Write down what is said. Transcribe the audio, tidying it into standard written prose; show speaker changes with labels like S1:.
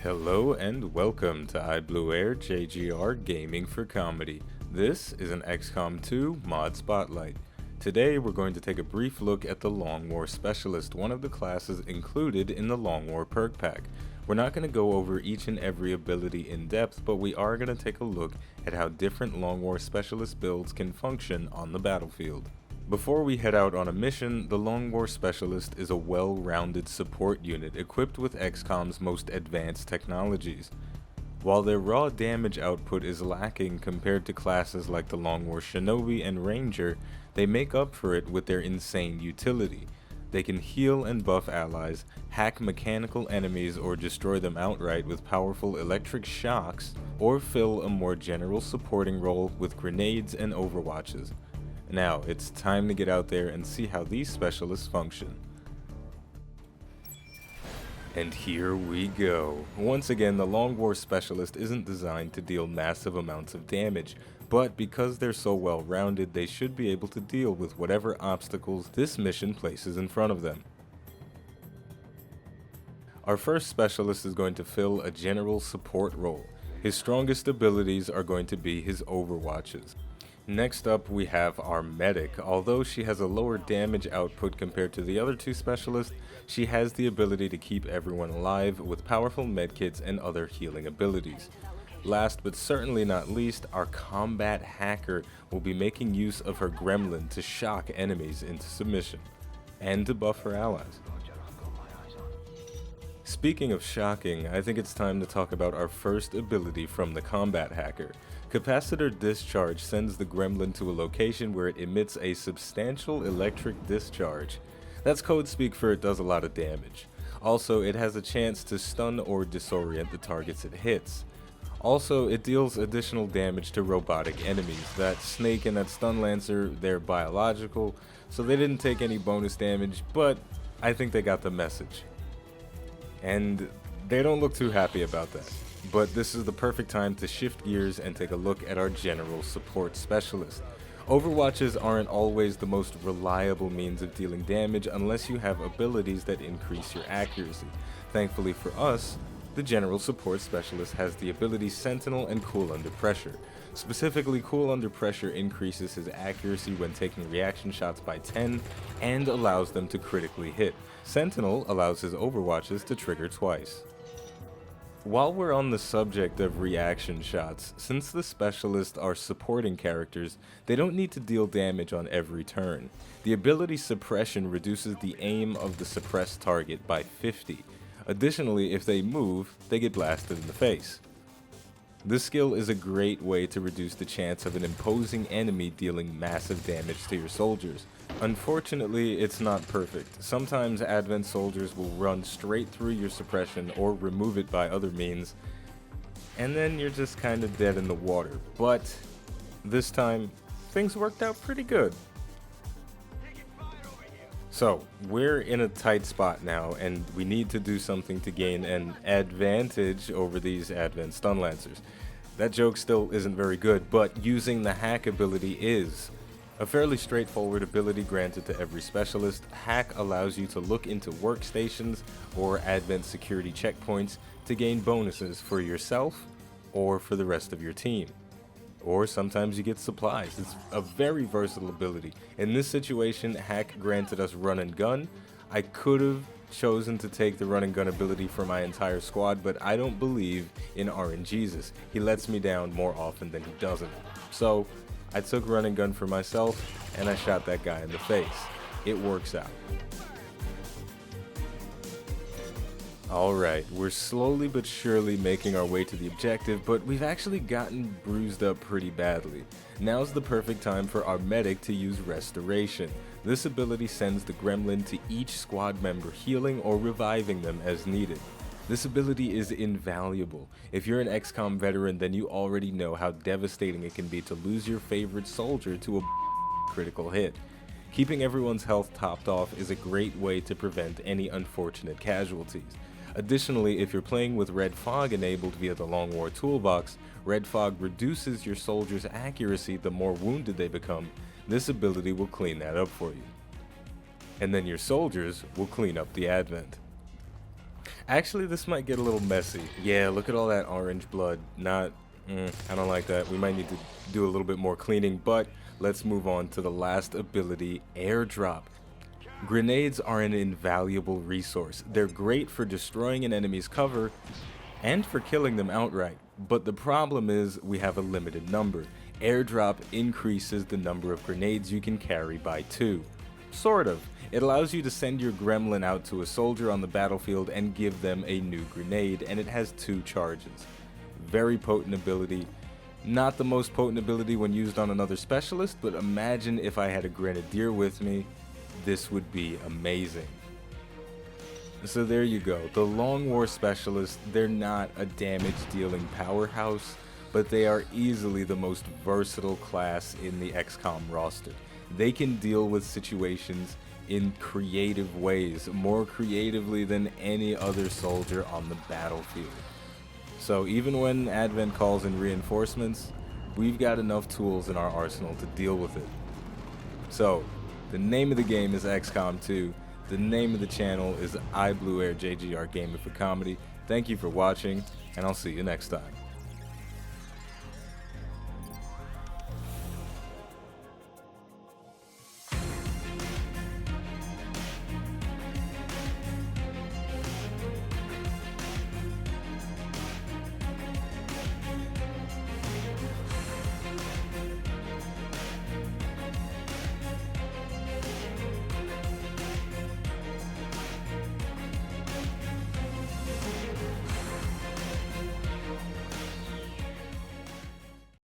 S1: Hello and welcome to iBluairJgR Gaming for Comedy. This is an XCOM 2 mod spotlight. Today we're going to take a brief look at the Long War Specialist, one of the classes included in the Long War Perk Pack. We're not going to go over each and every ability in depth, but we are going to take a look at how different Long War Specialist builds can function on the battlefield. Before we head out on a mission, the Long War Specialist is a well-rounded support unit equipped with XCOM's most advanced technologies. While their raw damage output is lacking compared to classes like the Long War Shinobi and Ranger, they make up for it with their insane utility. They can heal and buff allies, hack mechanical enemies or destroy them outright with powerful electric shocks, or fill a more general supporting role with grenades and overwatches. Now, it's time to get out there and see how these specialists function. And here we go. Once again, the Long War Specialist isn't designed to deal massive amounts of damage, but because they're so well rounded, they should be able to deal with whatever obstacles this mission places in front of them. Our first specialist is going to fill a general support role. His strongest abilities are going to be his overwatches. Next up we have our medic. Although she has a lower damage output compared to the other two specialists, she has the ability to keep everyone alive with powerful medkits and other healing abilities. Last but certainly not least, our combat hacker will be making use of her gremlin to shock enemies into submission, and to buff her allies. Speaking of shocking, I think it's time to talk about our first ability from the combat hacker. Capacitor Discharge sends the gremlin to a location where it emits a substantial electric discharge. That's code speak for it does a lot of damage. Also, it has a chance to stun or disorient the targets it hits. Also, it deals additional damage to robotic enemies. That snake and that stun lancer, they're biological, so they didn't take any bonus damage, but I think they got the message. And they don't look too happy about that. But this is the perfect time to shift gears and take a look at our general support specialist. Overwatches aren't always the most reliable means of dealing damage unless you have abilities that increase your accuracy. Thankfully for us, the general support specialist has the ability Sentinel and Cool Under Pressure. Specifically, Cool Under Pressure increases his accuracy when taking reaction shots by 10 and allows them to critically hit. Sentinel allows his overwatches to trigger twice. While we're on the subject of reaction shots, since the specialists are supporting characters, they don't need to deal damage on every turn. The ability Suppression reduces the aim of the suppressed target by 50. Additionally, if they move, they get blasted in the face. This skill is a great way to reduce the chance of an imposing enemy dealing massive damage to your soldiers. Unfortunately, it's not perfect. Sometimes Advent soldiers will run straight through your suppression or remove it by other means, and then you're just kind of dead in the water. But this time, things worked out pretty good. So, we're in a tight spot now, and we need to do something to gain an advantage over these Advent Stun Lancers. That joke still isn't very good, but using the hack ability is. A fairly straightforward ability granted to every specialist, hack allows you to look into workstations or Advent security checkpoints to gain bonuses for yourself or for the rest of your team. Or sometimes you get supplies. It's a very versatile ability. In this situation, hack granted us run and gun. I could have chosen to take the run and gun ability for my entire squad, but I don't believe in RNGesus. He lets me down more often than he doesn't. So I took run and gun for myself, and I shot that guy in the face. It works out. Alright, we're slowly but surely making our way to the objective, but we've actually gotten bruised up pretty badly. Now's the perfect time for our medic to use Restoration. This ability sends the gremlin to each squad member, healing or reviving them as needed. This ability is invaluable. If you're an XCOM veteran, then you already know how devastating it can be to lose your favorite soldier to a critical hit. Keeping everyone's health topped off is a great way to prevent any unfortunate casualties. Additionally, if you're playing with Red Fog enabled via the Long War Toolbox, Red Fog reduces your soldiers' accuracy the more wounded they become. This ability will clean that up for you. And then your soldiers will clean up the Advent. Actually, this might get a little messy. Yeah, look at all that orange blood. I don't like that. We might need to do a little bit more cleaning, but let's move on to the last ability, Airdrop. Grenades are an invaluable resource. They're great for destroying an enemy's cover and for killing them outright. But the problem is we have a limited number. Airdrop increases the number of grenades you can carry by 2. Sort of. It allows you to send your gremlin out to a soldier on the battlefield and give them a new grenade, and it has 2 charges. Very potent ability. Not the most potent ability when used on another specialist, but imagine if I had a grenadier with me. This would be amazing. So there you go. The Long War Specialists, they're not a damage dealing powerhouse, but they are easily the most versatile class in the XCOM roster. They can deal with situations in creative ways, more creatively than any other soldier on the battlefield. So even when Advent calls in reinforcements, we've got enough tools in our arsenal to deal with it. So, the name of the game is XCOM 2. The name of the channel is iBluairJgR Gaming for Comedy. Thank you for watching, and I'll see you next time.